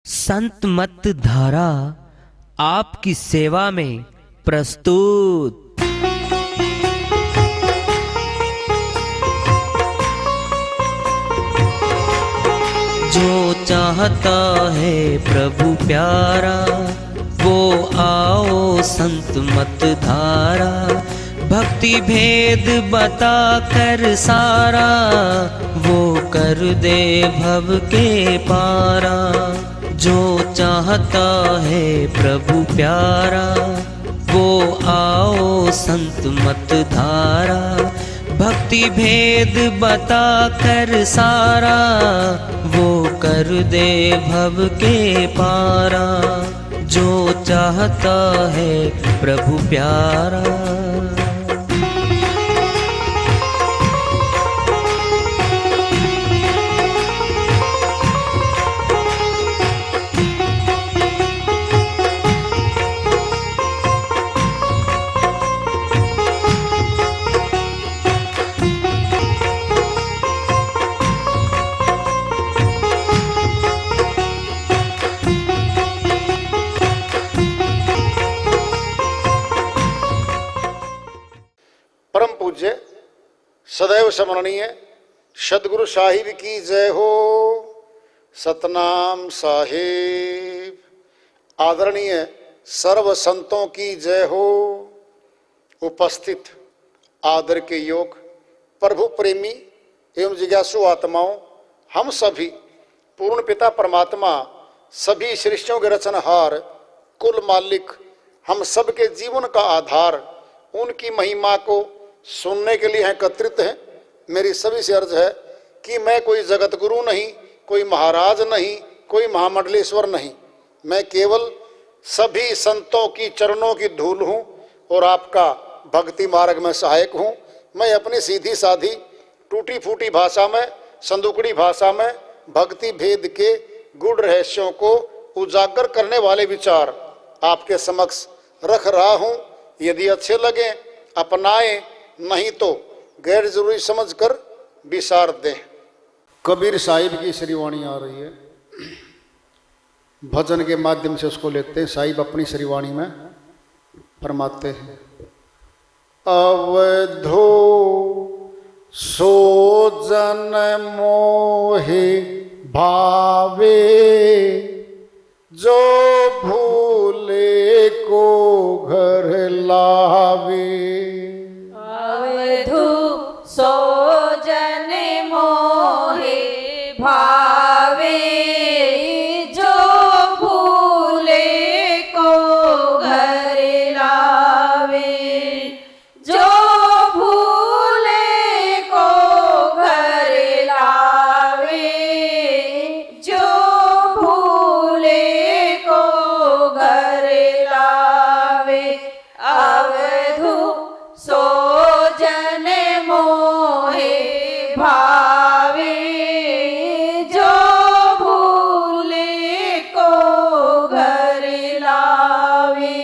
संत मत धारा आपकी सेवा में प्रस्तुत। जो चाहता है प्रभु प्यारा वो आओ संत मत धारा। भक्ति भेद बता कर सारा वो कर दे भव के पारा। जो चाहता है प्रभु प्यारा वो आओ संत मत धारा। भक्ति भेद बता कर सारा वो कर दे भव के पारा। जो चाहता है प्रभु प्यारा। परम पूज्य सदैव स्मरणीय सदगुरु साहिब की जय हो। सतनाम साहिब। आदरणीय सर्व संतों की जय हो। उपस्थित आदर के योग प्रभु प्रेमी एवं जिज्ञासु आत्माओं, हम सभी पूर्ण पिता परमात्मा सभी सृष्टियों के रचनहार कुल मालिक हम सबके जीवन का आधार उनकी महिमा को सुनने के लिए एकत्रित हैं। मेरी सभी से अर्ज है कि मैं कोई जगत गुरु नहीं, कोई महाराज नहीं, कोई महामंडलेश्वर नहीं। मैं केवल सभी संतों की चरणों की धूल हूँ और आपका भक्ति मार्ग में सहायक हूँ। मैं अपनी सीधी साधी टूटी फूटी भाषा में, संदुकड़ी भाषा में भक्ति भेद के गूढ़ रहस्यों को उजागर करने वाले विचार आपके समक्ष रख रहा हूँ। यदि अच्छे लगे अपनाएं, नहीं तो गैर जरूरी समझकर विसार दें। कबीर साहिब की श्रीवाणी आ रही है, भजन के माध्यम से उसको लेते हैं। साहिब अपनी श्रीवाणी में फरमाते हैं, अवधो सो जन मोहे भावे जो भूले को घर लावे। अवधू सो जन मोहे भावे जो भूले को घर लावे। जो भूले को घर लावे। जो भूले को घर लावे। अवधू सो जन मोहे भावे जो भूले को घर लावे।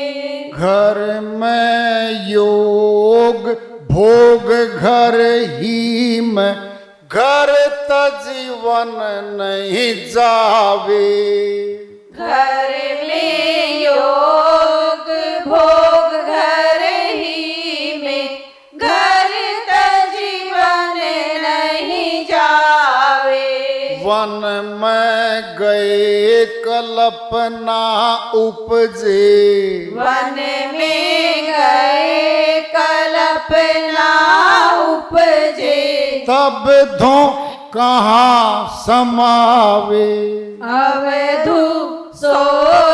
घर में योग भोग घर ही में, घर तजीवन नहीं जावे। घर में योग भोग घर ही में, घर तजीवन नहीं जावे। वन में गए कल्पना उपजे। वन में गए कल्पना उपजे। तब धो कहाँ समावे। अवधू सो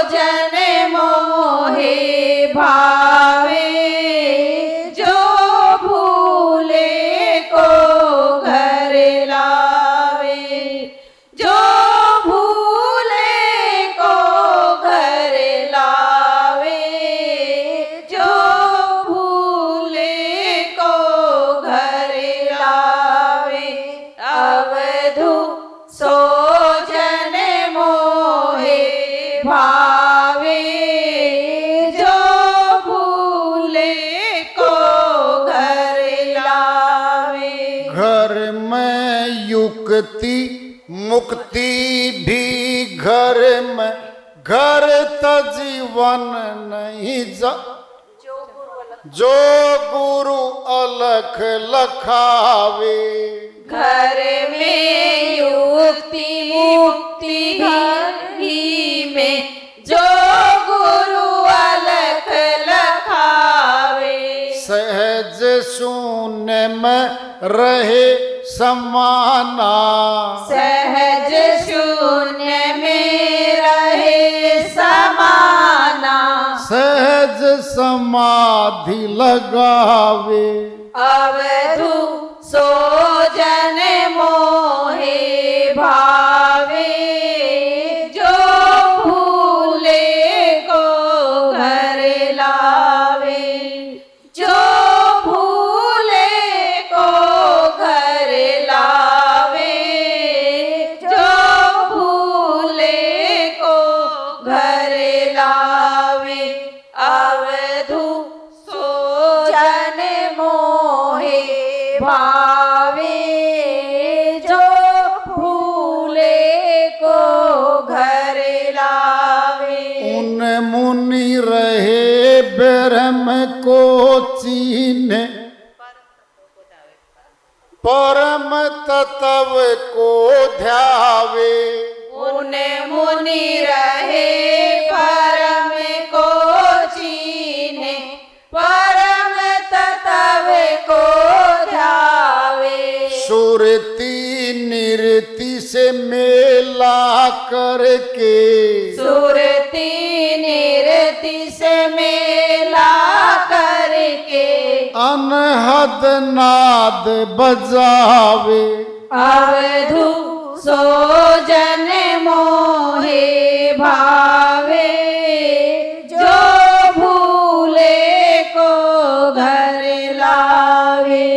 जन मोहे भावे जो भूले को घर लावे। जो भूले को घर लावे। जो भूले को घर लावे। अवधू सो जन मोहे भावे जो भूले को घर लावे। घर में युक्ति मुक्ति भी घर में, घर त जीवन नहीं जा, जो गुरु अलख लखावे। घर में युक्ति मुक्ति ही में, जो गुरु अलख लखावे। सहज शून्य में रहे समाना, सहज शून्य में रहे समाना। सहज समाधि लगावे। अवधु सोजन मोहे भावे, जो भूले को घर लावे। जो भूले को घर लावे, जो भूले को घर लावे। अवधु सोजन मोहे भावे, जो भूले को घर लावे। उन मुनि रहे ब्रह्म को चीने, परम तत्व को ध्यावे। उन मुनि रहे परम को चीने, परम तत्व को ध्यावे। सुरति निरति से मेला करके, सुरति निरति से मेला करके। अनहद नाद बजावे। अवधु सोजन मोहे भावे, जो भूले को घर लावे।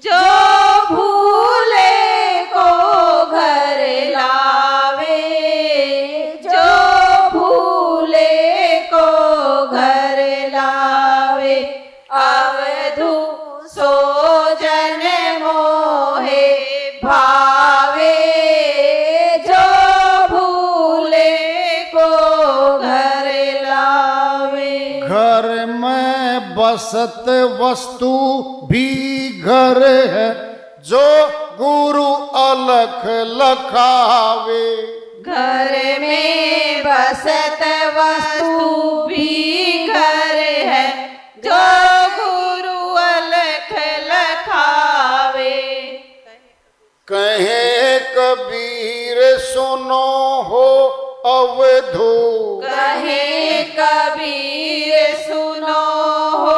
जो भूले को घर लावे, जो भूले को घर लावे। अवधु सोजन मोहे भावे, जो भूले को घर लावे। घर में बसत वस्तु भी घर है, जो गुरु अलख लखावे। घर में बसत वस्तु भी घर है, जो गुरु अलख लखावे। कहे कबीर सुनो हो अवधू, कहे कबीर सुनो हो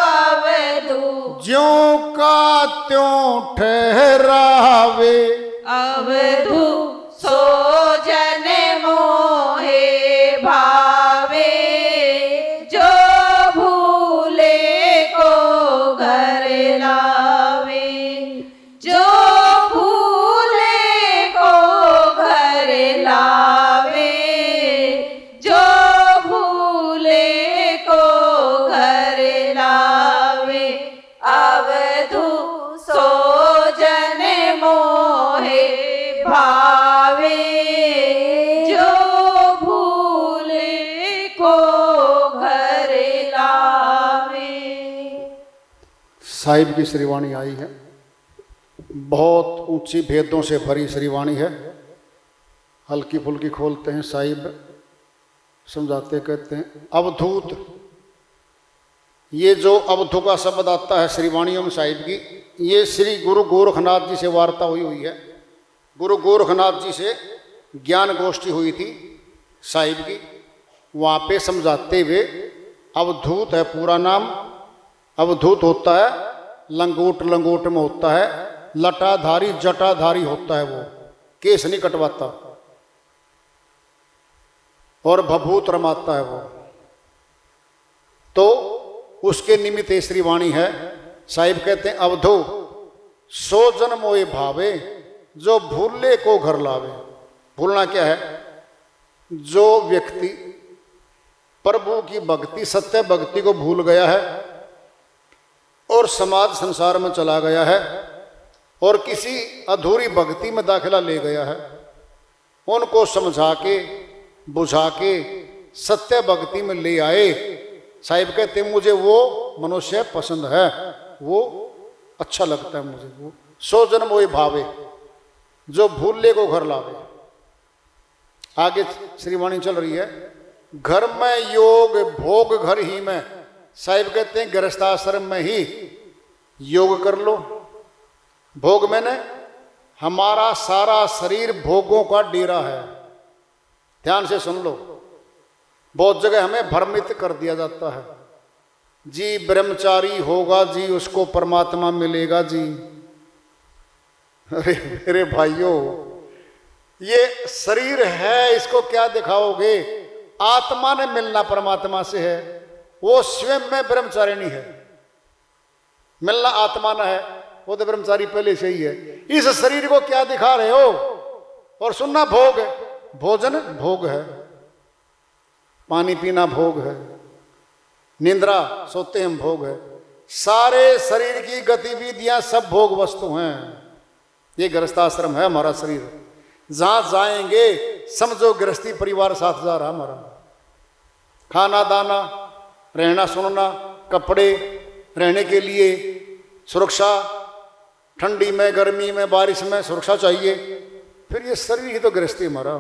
अवधू। ज्यों का त्यों ठहरावे। अवधु सोजन मोहे भावे, जो भूले को घर लावे। जो भूले को घर लावे, जो भूले को घर लावे। अवधु सोजन मोहे भावे, जो भूले को घर लावे। साहिब की श्रीवाणी आई है, बहुत ऊंची भेदों से भरी श्रीवाणी है। हल्की फुल्की खोलते हैं, साहिब समझाते कहते हैं अवधूत। ये जो अवधू का शब्द आता है श्रीवाणियों में साहिब की, ये श्री गुरु गोरखनाथ जी से वार्ता हुई है। गुरु गोरखनाथ जी से ज्ञान गोष्ठी हुई थी साहिब की, वहाँ पे समझाते हुए अवधूत है पूरा नाम। अवधूत होता है लंगोट, लंगोट में होता है लटाधारी, जटाधारी होता है, वो केस नहीं कटवाता, और भभूत रमाता है वो। तो उसके निमित्त ये श्रीवाणी है। साहिब कहते हैं अवधो सो जन मोए भावे, जो भूले को घर लावे। भूलना क्या है? जो व्यक्ति प्रभु की भक्ति, सत्य भक्ति को भूल गया है और समाज संसार में चला गया है, और किसी अधूरी भक्ति में दाखिला ले गया है, उनको समझा के बुझा के सत्य भक्ति में ले आए। साहिब कहते मुझे वो मनुष्य पसंद है, वो अच्छा लगता है मुझे, वो सो जन्म वही भावे जो भूले को घर लावे। आगे श्रीवाणी चल रही है, घर में योग भोग घर ही में। साहिब कहते हैं गृहस्थाश्रम में ही योग कर लो। भोग मैंने हमारा सारा शरीर भोगों का डेरा है। ध्यान से सुन लो, बहुत जगह हमें भ्रमित कर दिया जाता है जी, ब्रह्मचारी होगा जी उसको परमात्मा मिलेगा जी। अरे मेरे भाइयों, ये शरीर है, इसको क्या दिखाओगे? आत्मा ने मिलना परमात्मा से है, वो स्वयं में ब्रह्मचारिणी है। मिलना आत्मा न है, वो तो ब्रह्मचारी पहले से ही है। इस शरीर को क्या दिखा रहे हो? और सुनना भोग है, भोजन भोग है, पानी पीना भोग है, निंद्रा सोते हम भोग है, सारे शरीर की गतिविधियां सब भोग वस्तु हैं। ये गृहस्थाश्रम है हमारा शरीर। जहां जाएंगे समझो गृहस्थी परिवार साथ जा रहा हमारा। खाना दाना, रहना सुनना, कपड़े, रहने के लिए सुरक्षा, ठंडी में गर्मी में बारिश में सुरक्षा चाहिए। फिर ये शरीर ही तो गृहस्थी हमारा।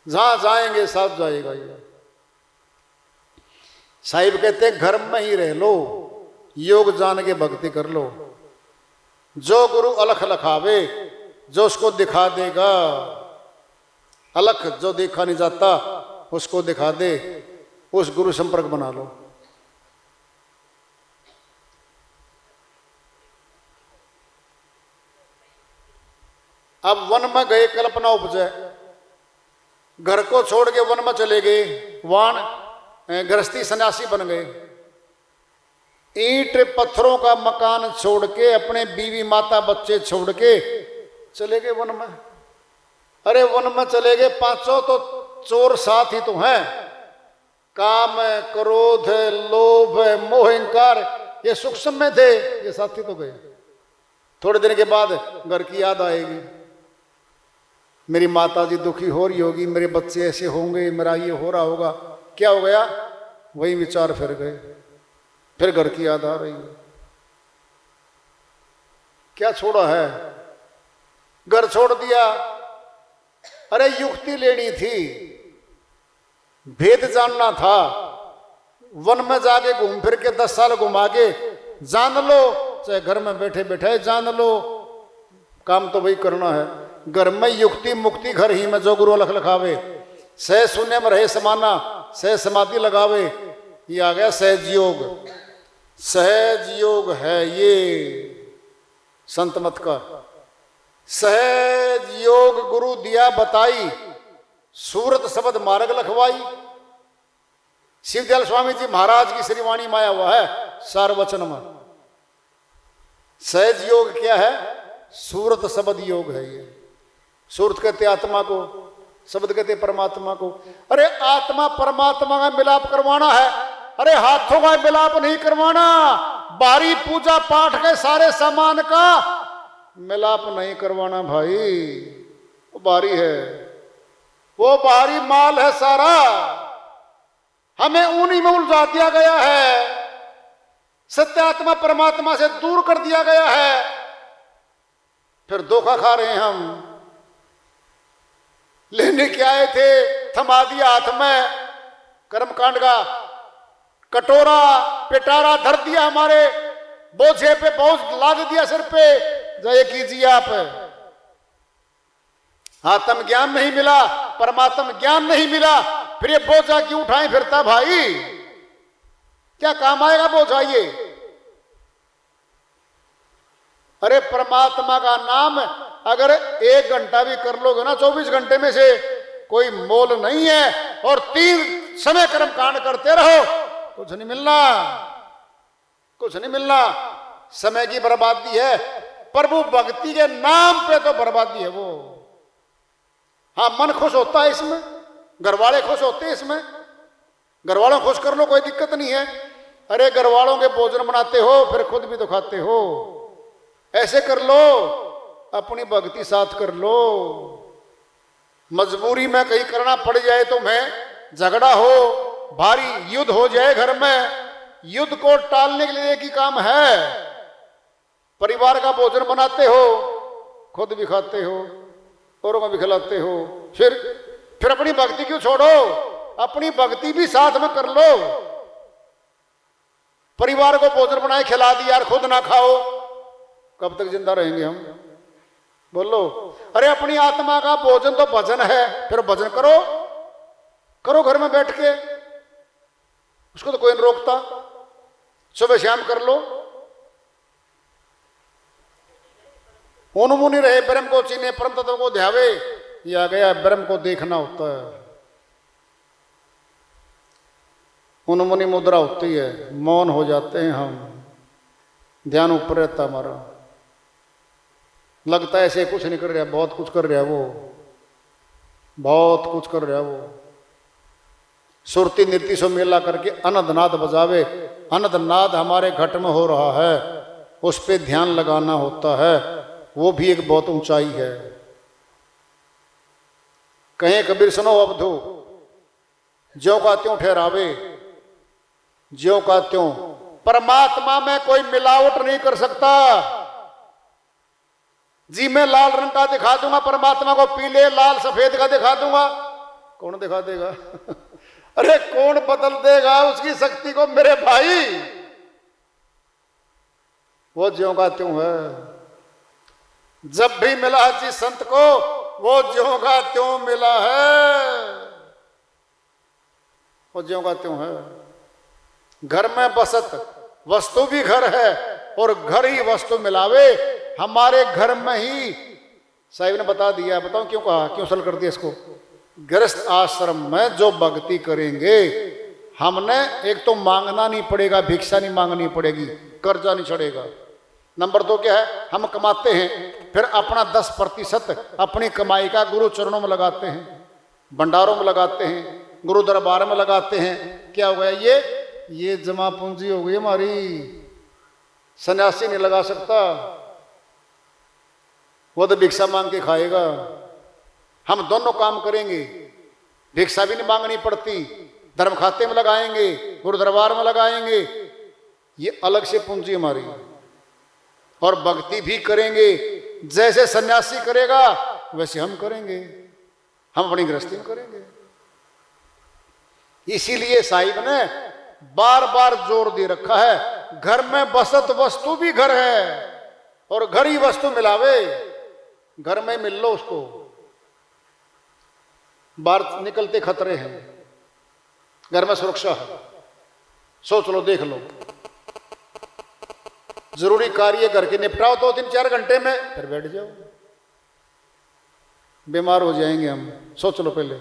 जहां जाएंगे साथ जाएगा ये। साहिब कहते हैं घर में ही रह लो, योग जान के भक्ति कर लो। जो गुरु अलख लखावे, जो उसको दिखा देगा। अलख जो देखा नहीं जाता उसको दिखा दे, उस गुरु संपर्क बना लो। अब वन में गए, कल्पना उपजे, घर को छोड़ के वन में चले गए, वाण गृहस्थी सन्यासी बन गए। ईंट पत्थरों का मकान छोड़ के, अपने बीवी माता बच्चे छोड़ के चले गए वन में। अरे वन में चले गए, पांचों तो चोर साथ ही तो हैं। काम, क्रोध, लोभ, मोह, अहंकार, ये सूक्ष्म में थे, ये साथी तो गए। थोड़े दिन के बाद घर की याद आएगी, मेरी माता जी दुखी हो रही होगी, मेरे बच्चे ऐसे होंगे, मेरा ये हो रहा होगा। क्या हो गया? वही विचार फिर गए, फिर घर की याद आ रही है। क्या छोड़ा है? घर छोड़ दिया। अरे युक्ति लेनी थी, भेद जानना था। वन में जाके घूम फिर के 10 साल घुमा के जान लो, चाहे घर में बैठे बैठे जान लो, काम तो वही करना है। घर में युक्ति मुक्ति घर ही में, जो गुरु अलख लखावे। सह शून्य में रहे समाना, सह समाधि लगावे। ये आ गया सहज योग। सहज योग है ये संत मत का। सहज योग गुरु दिया बताई, सूरत शब्द मार्ग लखवाई। शिवदयाल स्वामी जी महाराज की श्रीवाणी में आया हुआ है सार वचन में। सहज योग क्या है? सूरत शब्द योग है ये। सूरत कहते आत्मा को, शब्द कहते परमात्मा को। अरे आत्मा परमात्मा का मिलाप करवाना है। अरे हाथों का मिलाप नहीं करवाना, बारी पूजा पाठ के सारे सामान का मिलाप नहीं करवाना भाई। वो बारी है, वो बाहरी माल है सारा, हमें उन्हीं में उलझा दिया गया है। सत्य आत्मा परमात्मा से दूर कर दिया गया है, फिर धोखा खा रहे हैं हम। लेने के आए थे, थमा दिया हाथ में कर्मकांड का कटोरा, पिटारा धर दिया, हमारे बोझे पे बोझ लाद दिया सिर पे। जय कीजिए आप। आत्म ज्ञान नहीं मिला, परमात्म ज्ञान नहीं मिला, फिर ये बोझा क्यों उठाएं फिरता भाई? क्या काम आएगा बोझा ये? अरे परमात्मा का नाम अगर 1 घंटा भी कर लोगे ना 24 घंटे में से, कोई मोल नहीं है। और 3 समय कर्म कांड करते रहो, कुछ नहीं मिलना, कुछ नहीं मिलना। समय की बर्बादी है, प्रभु भक्ति के नाम पे तो बर्बादी है वो। हाँ, मन खुश होता है इसमें, घर वाले खुश होते हैं इसमें, घर वालों खुश कर लो, कोई दिक्कत नहीं है। अरे घर वालों के भोजन बनाते हो, फिर खुद भी तो खाते हो। ऐसे कर लो, अपनी भक्ति साथ कर लो। मजबूरी में कहीं करना पड़ जाए तो मैं, झगड़ा हो, भारी युद्ध हो जाए घर में, युद्ध को टालने के लिए एक ही काम है, परिवार का भोजन बनाते हो, खुद भी खाते हो, औरों को भी खिलाते हो, फिर अपनी भक्ति क्यों छोड़ो? अपनी भक्ति भी साथ में कर लो। परिवार को भोजन बनाए खिला दिया और खुद ना खाओ, कब तक जिंदा रहेंगे हम? बोलो। अरे अपनी आत्मा का भोजन तो भजन है, फिर भजन करो, करो घर में बैठ के, उसको तो कोई नहीं रोकता। सुबह शाम कर लो। ऊन मुनि रहे ब्रह्म को चीने, परम तत्व को ध्यावे, ये आ गया ब्रह्म को देखना होता है। ऊन मुनि मुद्रा होती है, मौन हो जाते हैं हम, ध्यान ऊपर रहता हमारा, लगता है ऐसे कुछ नहीं कर रहा, बहुत कुछ कर रहा वो, बहुत कुछ कर रहा वो। सुरती नृत्य से मेला करके अनंतनाद बजावे, अनंतनाद हमारे घट में हो रहा है, उस पे ध्यान लगाना होता है, वो भी एक बहुत ऊंचाई है। कहें कबीर सुनो अवधू, ज्यों का त्यों ठहरावे, ज्यों का त्यों। परमात्मा में कोई मिलावट नहीं कर सकता। जी मैं लाल रंग का दिखा दूंगा परमात्मा को, पीले लाल सफेद का दिखा दूंगा, कौन दिखा देगा? अरे कौन बदल देगा उसकी शक्ति को मेरे भाई? वो ज्यों का त्यों है। जब भी मिला जिस संत को, वो ज्यों का त्यों मिला है, वो ज्यों का त्यों है। घर में बसत वस्तु भी घर है, और घर ही वस्तु मिलावे। हमारे घर में ही साहिब ने बता दिया, बताओ क्यों कहा, क्यों सल कर दिया इसको? गृहस्थ आश्रम में जो भक्ति करेंगे, हमने एक तो मांगना नहीं पड़ेगा, भिक्षा नहीं मांगनी पड़ेगी, कर्जा नहीं चढ़ेगा। नंबर 2 क्या है, हम कमाते हैं, फिर अपना 10% अपनी कमाई का गुरु चरणों में लगाते हैं, भंडारों में लगाते हैं, गुरु दरबार में लगाते हैं। क्या हो गया? ये जमा पूंजी हो गई हमारी, सन्यासी नहीं लगा सकता, वो तो भिक्षा मांग के खाएगा। हम दोनों काम करेंगे, भिक्षा भी नहीं मांगनी पड़ती, धर्म खाते में लगाएंगे, गुरु दरबार में लगाएंगे, ये अलग से पूंजी हमारी। और भक्ति भी करेंगे, जैसे सन्यासी करेगा वैसे हम करेंगे, हम अपनी गृहस्थी में करेंगे। इसीलिए साहिब ने बार बार जोर दे रखा है, घर में बसत वस्तु भी घर है, और घर ही वस्तु मिलावे। घर में मिल लो उसको, बाहर निकलते खतरे हैं, घर में सुरक्षा है। सोच लो, देख लो, जरूरी कार्य करके निपटाओ 2-3-4 घंटे में, फिर बैठ जाओ। बीमार हो जाएंगे हम, सोच लो पहले।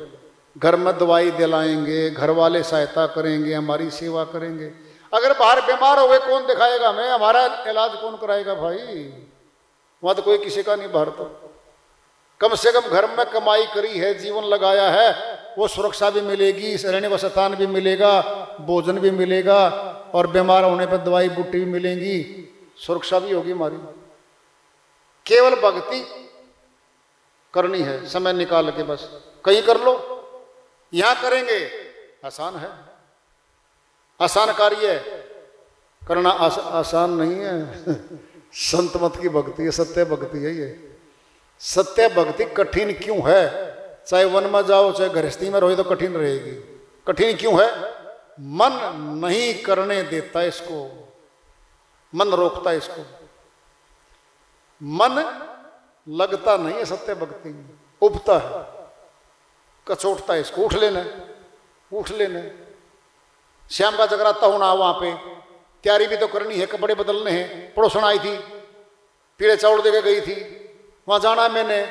घर में दवाई दिलाएंगे, घर वाले सहायता करेंगे, हमारी सेवा करेंगे। अगर बाहर बीमार हो गए, कौन दिखाएगा हमें? हमारा इलाज कौन कराएगा भाई? वहां तो कोई किसी का नहीं बाहर। तो कम से कम घर में कमाई करी है, जीवन लगाया है, वो सुरक्षा भी मिलेगी, रहने का स्थान भी मिलेगा, भोजन भी मिलेगा, और बीमार होने पर दवाई बूटी भी मिलेंगी, सुरक्षा भी होगी हमारी। केवल भक्ति करनी है, समय निकाल के बस कहीं कर लो। यहां करेंगे आसान है, आसान कार्य है, करना आसान नहीं है। संत मत की भक्ति है, सत्य भक्ति है ये। सत्य भक्ति कठिन क्यों है? चाहे वन में जाओ, चाहे गृहस्थी में रहो, तो कठिन रहेगी। कठिन क्यों है? मन नहीं करने देता इसको, मन रोकता है इसको, मन लगता नहीं है सत्य भक्ति में, उबता है, कचोटता है इसको। उठ लेना, उठ लेना। श्याम का जगराता होना वहां पे, तैयारी भी तो करनी है, कपड़े बदलने हैं, पड़ोसन आई थी, पीले चावल देके गई थी, वहां जाना है मैंने,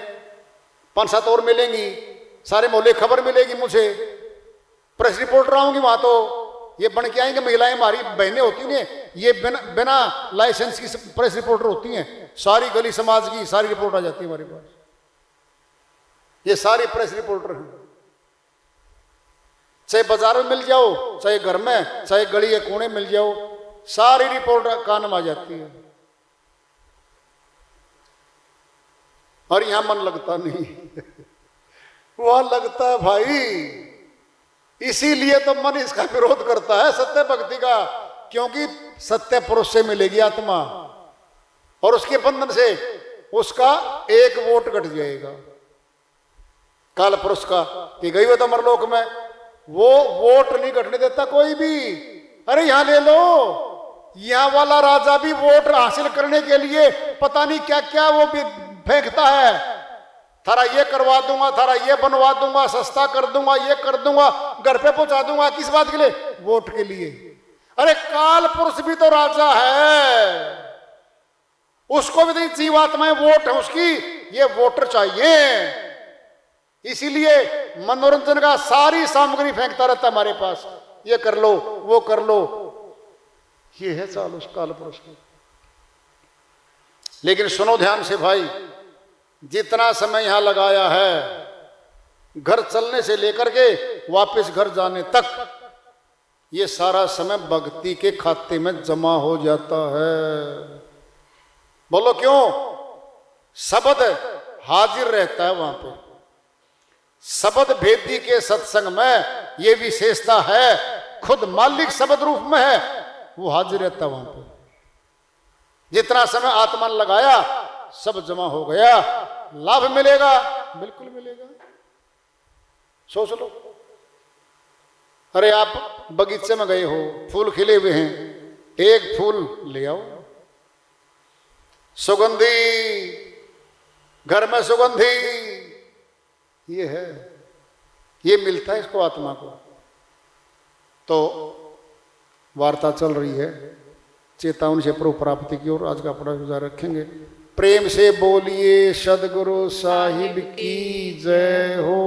5-7 और मिलेंगी, सारे मोहल्ले खबर मिलेगी मुझे, प्रेस रिपोर्टर आऊंगी वहां। तो ये बन के आएंगे महिलाएं, हमारी बहनें होती हैं, ये बिना लाइसेंस की प्रेस रिपोर्टर होती हैं, सारी गली समाज की सारी रिपोर्ट आ जाती है हमारे पास। ये सारी प्रेस रिपोर्टर हैं, चाहे बाजार में मिल जाओ, चाहे घर में, चाहे गली के कोने मिल जाओ, सारी रिपोर्ट कान में आ जाती है। और यहां मन लगता नहीं वहां लगता है भाई। इसीलिए तो मन इसका विरोध करता है सत्य भक्ति का, क्योंकि सत्य पुरुष से मिलेगी आत्मा और उसके बंधन से उसका एक वोट घट जाएगा काल पुरुष का कि गई वो तो मरलोक में, वो वोट नहीं घटने देता कोई भी। अरे यहां ले लो, यहां वाला राजा भी वोट हासिल करने के लिए पता नहीं क्या क्या वो भी फेंकता है, थारा ये करवा दूंगा, थारा ये बनवा दूंगा, सस्ता कर दूंगा, ये कर दूंगा, घर पे पहुंचा दूंगा। किस बात के लिए? वोट के लिए। अरे काल पुरुष भी तो राजा है, उसको भी नहीं जीवात्माएं वोट है उसकी, ये वोटर चाहिए। इसीलिए मनोरंजन का सारी सामग्री फेंकता रहता हमारे पास, ये कर लो वो कर लो, ये है चाल उस काल पुरुष की। लेकिन सुनो ध्यान से भाई, जितना समय यहां लगाया है घर चलने से लेकर के वापस घर जाने तक, ये सारा समय भक्ति के खाते में जमा हो जाता है। बोलो क्यों? शब्द हाजिर रहता है वहां पे। शब्द भेदी के सत्संग में ये विशेषता है, खुद मालिक शब्द रूप में है, वो हाजिर रहता है वहां पे। जितना समय आत्मा ने लगाया सब जमा हो गया, लाभ मिलेगा, बिल्कुल मिलेगा। सोच लो, अरे आप बगीचे में गए हो, फूल खिले हुए हैं, एक फूल ले आओ सुगंधी, घर में सुगंधी, ये है, ये मिलता है इसको आत्मा को। तो वार्ता चल रही है चेतावनी से प्रभु प्राप्ति की ओर। आज का पढ़ा गुजार रखेंगे। प्रेम से बोलिए सदगुरु साहिब की जय हो।